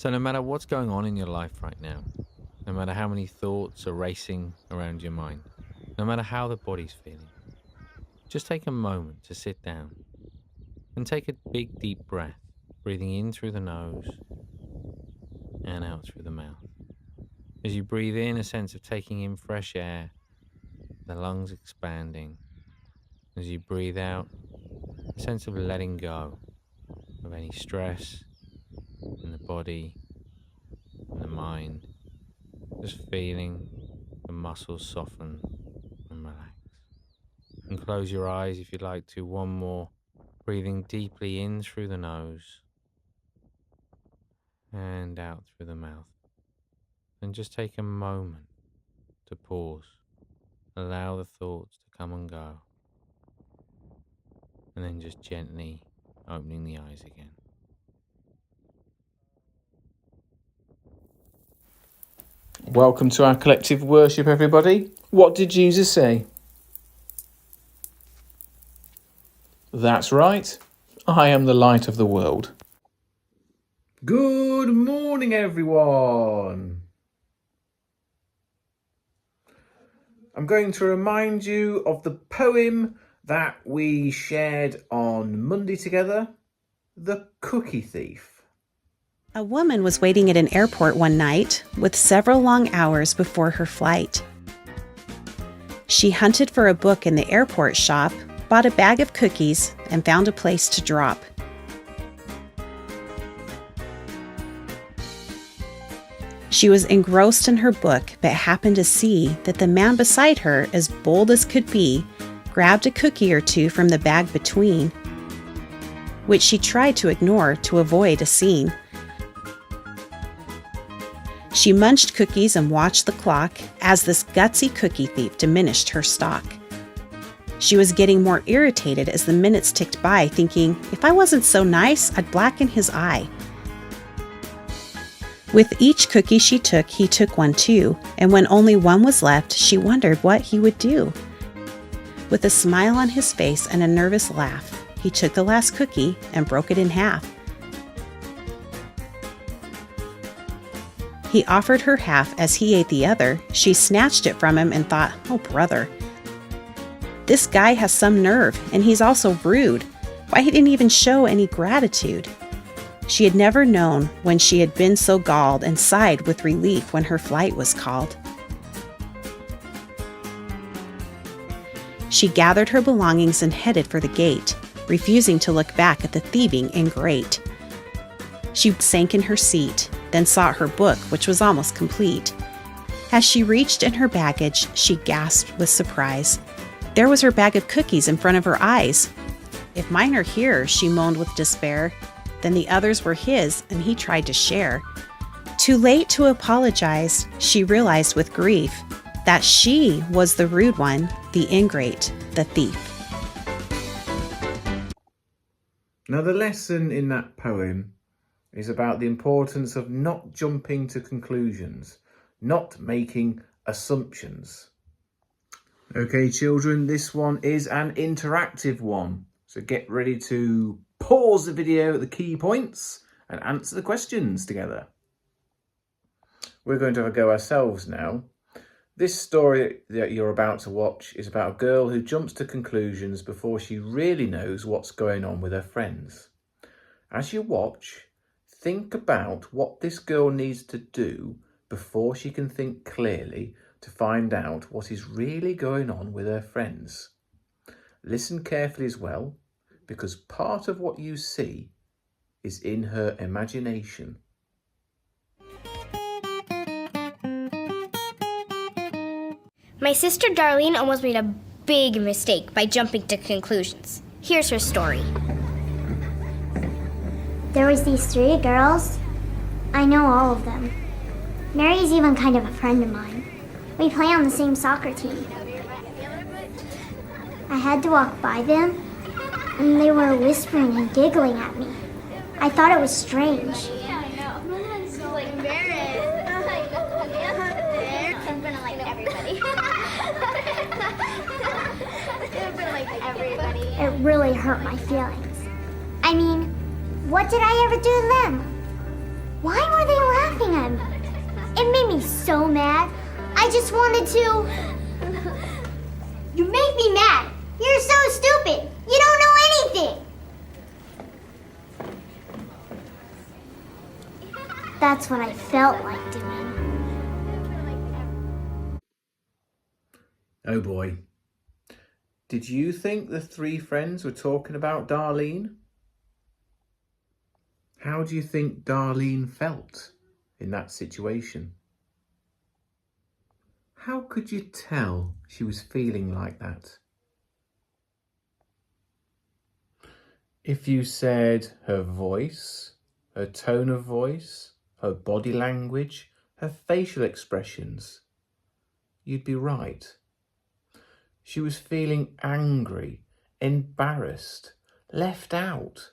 So no matter what's going on in your life right now, no matter how many thoughts are racing around your mind, no matter how the body's feeling, just take a moment to sit down and take a big deep breath, breathing in through the nose and out through the mouth. As you breathe in, a sense of taking in fresh air, the lungs expanding. As you breathe out, a sense of letting go of any stress in the body and the mind, just feeling the muscles soften and relax. And close your eyes if you'd like to. One more. Breathing deeply in through the nose and out through the mouth. And just take a moment to pause. Allow the thoughts to come and go. And then just gently opening the eyes again. Welcome to our collective worship, everybody. What did Jesus say? That's right. I am the light of the world. Good morning, everyone. I'm going to remind you of the poem that we shared on Monday together, The Cookie Thief. A woman was waiting at an airport one night with several long hours before her flight. She hunted for a book in the airport shop, bought a bag of cookies, and found a place to drop. She was engrossed in her book, but happened to see that the man beside her, as bold as could be, grabbed a cookie or two from the bag between, which she tried to ignore to avoid a scene. She munched cookies and watched the clock as this gutsy cookie thief diminished her stock. She was getting more irritated as the minutes ticked by, thinking, if I wasn't so nice, I'd blacken his eye. With each cookie she took, he took one too, and when only one was left, she wondered what he would do. With a smile on his face and a nervous laugh, he took the last cookie and broke it in half. He offered her half as he ate the other. She snatched it from him and thought, oh brother, this guy has some nerve, and he's also rude. Why, he didn't even show any gratitude. She had never known when she had been so galled, and sighed with relief when her flight was called. She gathered her belongings and headed for the gate, refusing to look back at the thieving ingrate. She sank in her seat, then sought her book, which was almost complete. As she reached in her baggage, she gasped with surprise. There was her bag of cookies in front of her eyes. If mine are here, she moaned with despair, then the others were his, and he tried to share. Too late to apologize, she realized with grief that she was the rude one, the ingrate, the thief. Now, the lesson in that poem is about the importance of not jumping to conclusions, not making assumptions. Okay, children, this one is an interactive one. So get ready to pause the video at the key points and answer the questions together. We're going to have a go ourselves now. This story that you're about to watch is about a girl who jumps to conclusions before she really knows what's going on with her friends. As you watch, think about what this girl needs to do before she can think clearly to find out what is really going on with her friends. Listen carefully as well, because part of what you see is in her imagination. My sister Darlene almost made a big mistake by jumping to conclusions. Here's her story. There was these 3 girls. I know all of them. Mary's even kind of a friend of mine. We play on the same soccer team. I had to walk by them, and they were whispering and giggling at me. I thought it was strange. Yeah, I know. I'm so embarrassed. I'm gonna like everybody. I'm gonna like everybody. It really hurt my feelings. I mean, what did I ever do to them? Why were they me so mad. I just wanted to... You make me mad. You're so stupid. You don't know anything. That's what I felt like doing. Oh boy. Did you think the three friends were talking about Darlene? How do you think Darlene felt in that situation? How could you tell she was feeling like that? If you said her voice, her tone of voice, her body language, her facial expressions, you'd be right. She was feeling angry, embarrassed, left out.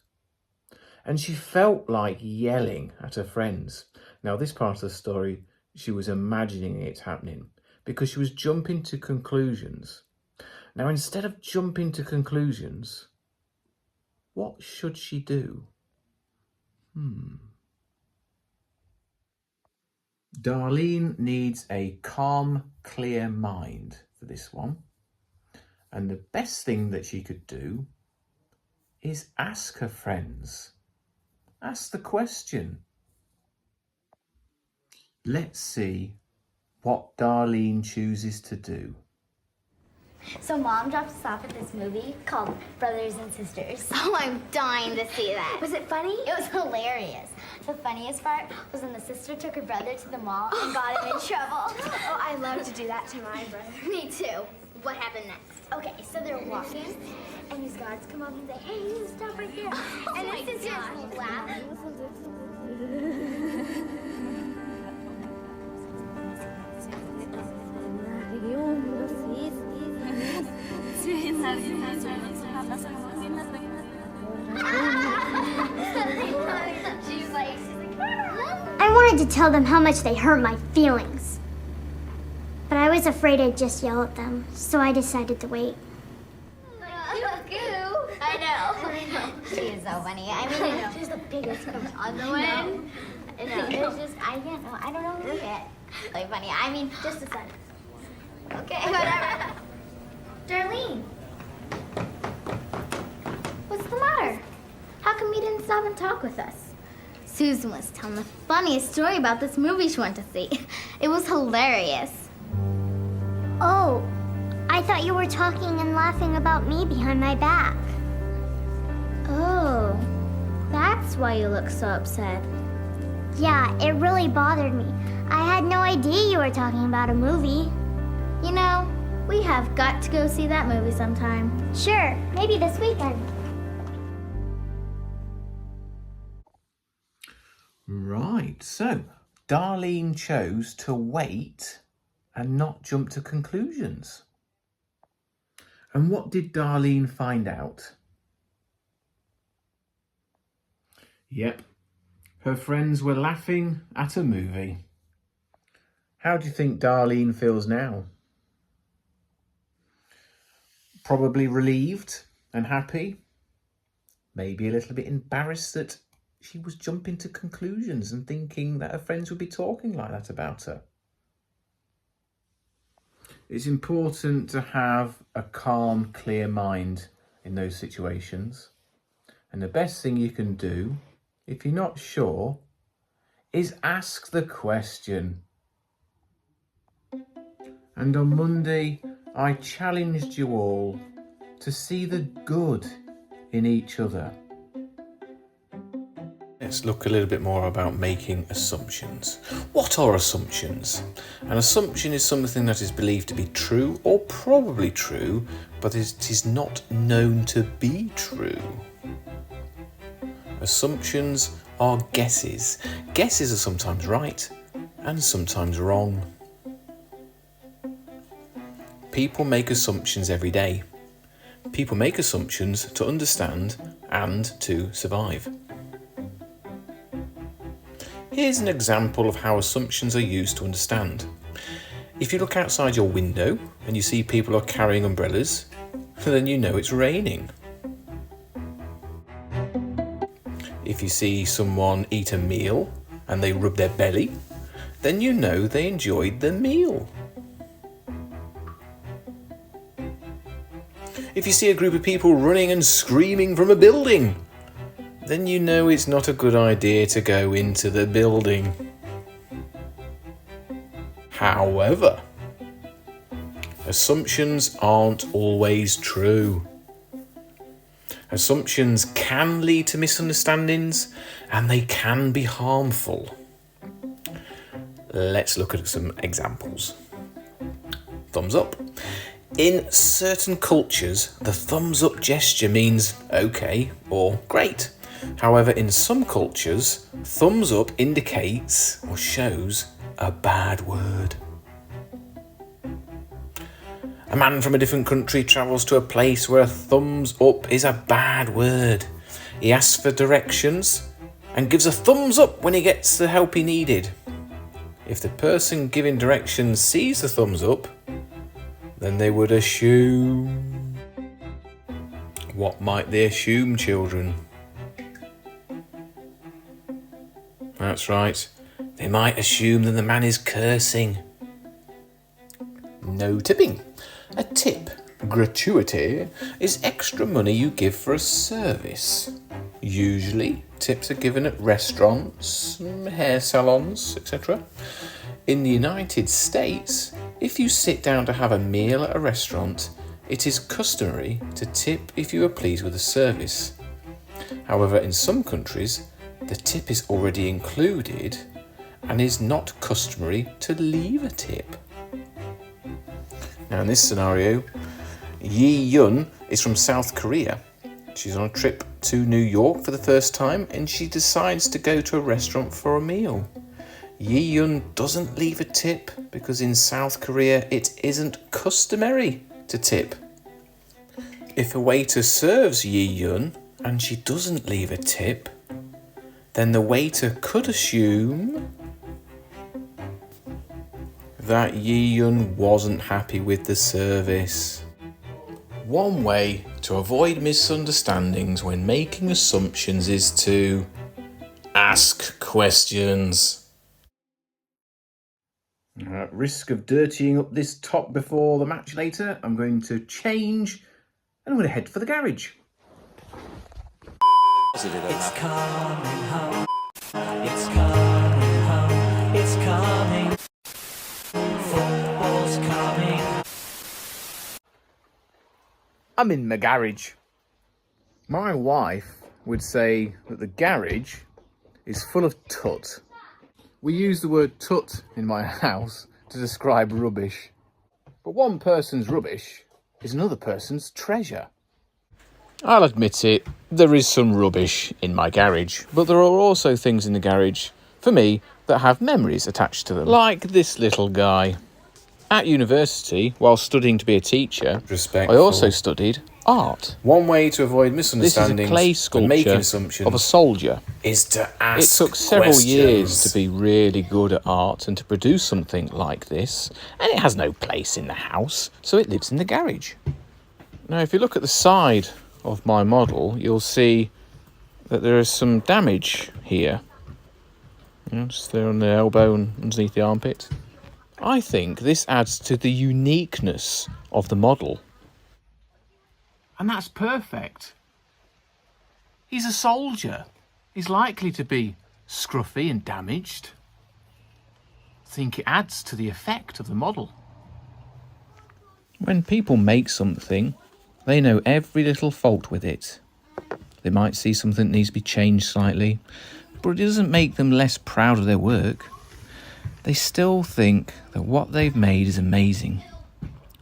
And she felt like yelling at her friends. Now, this part of the story, she was imagining it happening because she was jumping to conclusions. Now, instead of jumping to conclusions, what should she do? Darlene needs a calm, clear mind for this one. And the best thing that she could do is ask her friends. Ask the question. Let's see what Darlene chooses to do. So Mom dropped us off at this movie called Brothers and Sisters. Oh, I'm dying to see that. Was it funny? It was hilarious. The funniest part was when the sister took her brother to the mall and got him in trouble. Oh, I love to do that to my brother. Me too. What happened next? Okay, so they're walking, and these guards come up and say, "Hey, you stop right there." And my the sisters gosh. laugh. I wanted to tell them how much they hurt my feelings. But I was afraid I'd just yell at them, so I decided to wait. I know. She is so funny. I mean, she's the biggest crush on the one. No, there's just, I don't know who yet. Really funny. I mean, just a second. Okay, whatever. Darlene. What's the matter? How come you didn't stop and talk with us? Susan was telling the funniest story about this movie she went to see. It was hilarious. Oh, I thought you were talking and laughing about me behind my back. Oh, that's why you look so upset. Yeah, it really bothered me. I had no idea you were talking about a movie. You know, we have got to go see that movie sometime. Sure, maybe this weekend. Right, so Darlene chose to wait and not jump to conclusions. And what did Darlene find out? Yep, her friends were laughing at a movie. How do you think Darlene feels now? Probably relieved and happy. Maybe a little bit embarrassed that she was jumping to conclusions and thinking that her friends would be talking like that about her. It's important to have a calm, clear mind in those situations. And the best thing you can do, if you're not sure, is ask the question. And on Monday, I challenged you all to see the good in each other. Let's look a little bit more about making assumptions. What are assumptions? An assumption is something that is believed to be true or probably true, but it is not known to be true. Assumptions are guesses. Guesses are sometimes right and sometimes wrong. People make assumptions every day. People make assumptions to understand and to survive. Here's an example of how assumptions are used to understand. If you look outside your window and you see people are carrying umbrellas, then you know it's raining. If you see someone eat a meal and they rub their belly, then you know they enjoyed the meal. If you see a group of people running and screaming from a building, then you know it's not a good idea to go into the building. However, assumptions aren't always true. Assumptions can lead to misunderstandings and they can be harmful. Let's look at some examples. Thumbs up. In certain cultures, the thumbs up gesture means okay or great. However, in some cultures, thumbs up indicates or shows a bad word. A man from a different country travels to a place where a thumbs up is a bad word. He asks for directions and gives a thumbs up when he gets the help he needed. If the person giving directions sees the thumbs up, then they would assume... What might they assume, children? That's right. They might assume that the man is cursing. No tipping. A tip, gratuity, is extra money you give for a service. Usually, tips are given at restaurants, hair salons, etc. In the United States, if you sit down to have a meal at a restaurant, it is customary to tip if you are pleased with the service. However, in some countries, the tip is already included and is not customary to leave a tip. Now in this scenario, Yi Yun is from South Korea. She's on a trip to New York for the first time and she decides to go to a restaurant for a meal. Yi Yun doesn't leave a tip because in South Korea it isn't customary to tip. If a waiter serves Yi Yun and she doesn't leave a tip, then the waiter could assume that Yi Yun wasn't happy with the service. One way to avoid misunderstandings when making assumptions is to ask questions. At risk of dirtying up this top before the match later, I'm going to change and I'm going to head for the garage. It's coming home. It's coming home. It's coming. Football's coming. I'm in my garage. My wife would say that the garage is full of tut. We use the word tut in my house to describe rubbish. But one person's rubbish is another person's treasure. I'll admit it, there is some rubbish in my garage, but there are also things in the garage, for me, that have memories attached to them. Like this little guy. At university, while studying to be a teacher, I also studied art. One way to avoid This is a misunderstandings clay when sculpture making assumptions of a soldier. is to It ask took several questions. years to be really good at art and to produce something like this, and it has no place in the house, so it lives in the garage. Now, if you look at the side of my model, you'll see that there is some damage here. Just there on the elbow and underneath the armpit. I think this adds to the uniqueness of the model. And that's perfect. He's a soldier. He's likely to be scruffy and damaged. I think it adds to the effect of the model. When people make something, they know every little fault with it. They might see something that needs to be changed slightly, but it doesn't make them less proud of their work. They still think that what they've made is amazing.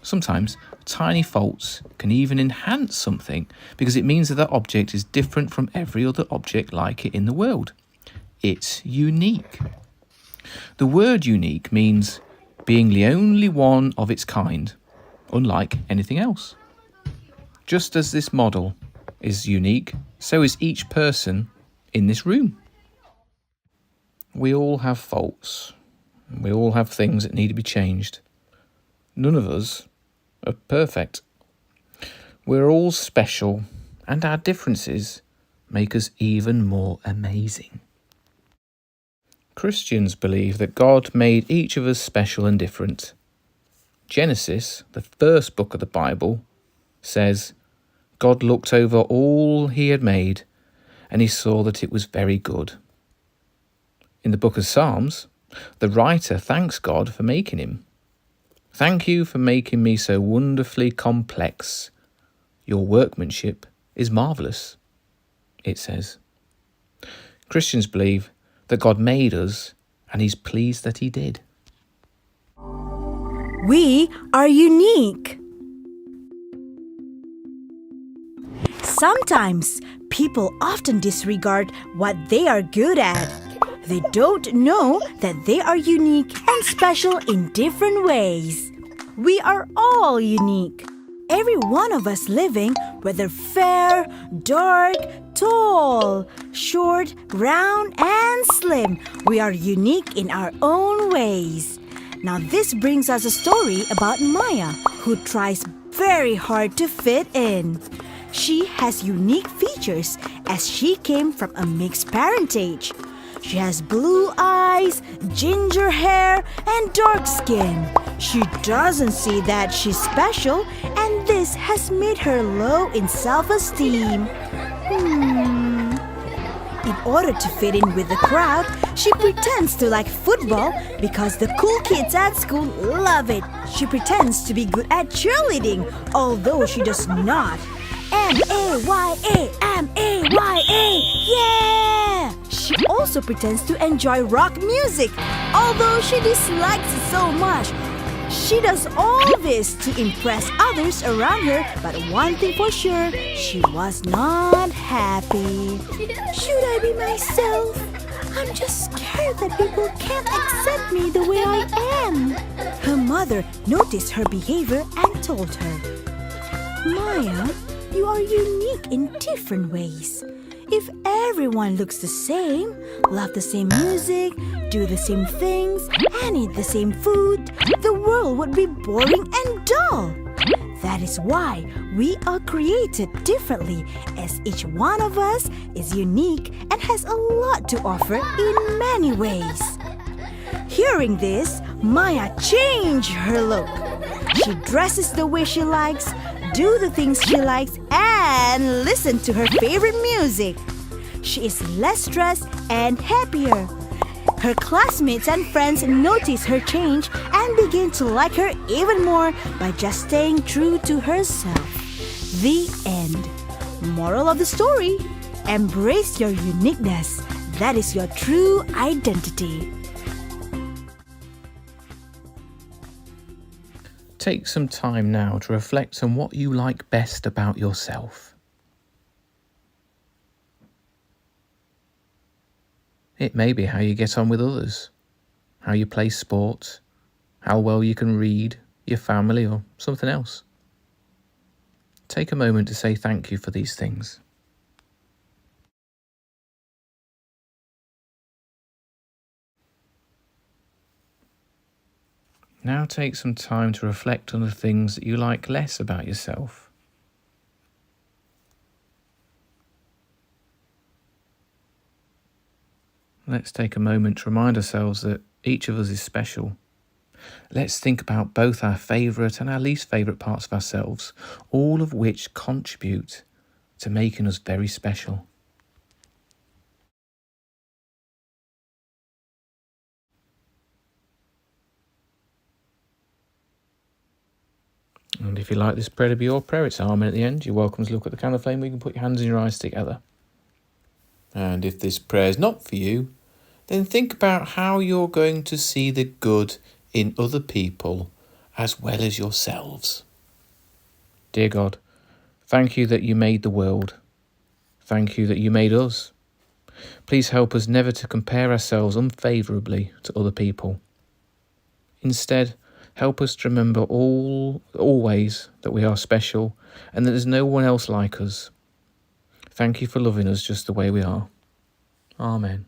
Sometimes tiny faults can even enhance something because it means that that object is different from every other object like it in the world. It's unique. The word unique means being the only one of its kind, unlike anything else. Just as this model is unique, so is each person in this room. We all have faults. We all have things that need to be changed. None of us are perfect. We're all special, and our differences make us even more amazing. Christians believe that God made each of us special and different. Genesis, the first book of the Bible, says, God looked over all he had made, and he saw that it was very good. In the book of Psalms, the writer thanks God for making him. Thank you for making me so wonderfully complex. Your workmanship is marvellous, it says. Christians believe that God made us, and he's pleased that he did. We are unique. Sometimes people often disregard what they are good at. They don't know that they are unique and special in different ways. We are all unique. Every one of us living, whether fair, dark, tall, short, round, and slim, we are unique in our own ways. Now this brings us a story about Maya, who tries very hard to fit in. She has unique features as she came from a mixed parentage. She has blue eyes, ginger hair, and dark skin. She doesn't see that she's special, and this has made her low in self-esteem. In order to fit in with the crowd, she pretends to like football because the cool kids at school love it. She pretends to be good at cheerleading, although she does not. M-A-Y-A, M-A-Y-A, yeah! She also pretends to enjoy rock music, although she dislikes it so much. She does all this to impress others around her, but one thing for sure, she was not happy. Should I be myself? I'm just scared that people can't accept me the way I am. Her mother noticed her behavior and told her, Maya, you are unique in different ways. If everyone looks the same, love the same music, do the same things, and eat the same food, the world would be boring and dull. That is why we are created differently, as each one of us is unique and has a lot to offer in many ways. Hearing this, Maya changed her look. She dresses the way she likes, do the things she likes, and listen to her favorite music. She is less stressed and happier. Her classmates and friends notice her change and begin to like her even more by just staying true to herself. The end. Moral of the story: embrace your uniqueness. That is your true identity. Take some time now to reflect on what you like best about yourself. It may be how you get on with others, how you play sport, how well you can read, your family, or something else. Take a moment to say thank you for these things. Now take some time to reflect on the things that you like less about yourself. Let's take a moment to remind ourselves that each of us is special. Let's think about both our favourite and our least favourite parts of ourselves, all of which contribute to making us very special. And if you like this prayer to be your prayer, it's Amen at the end. You're welcome to look at the candle flame where you can put your hands and your eyes together. And if this prayer is not for you, then think about how you're going to see the good in other people as well as yourselves. Dear God, thank you that you made the world. Thank you that you made us. Please help us never to compare ourselves unfavourably to other people. Instead, help us to remember always that we are special and that there's no one else like us. Thank you for loving us just the way we are. Amen.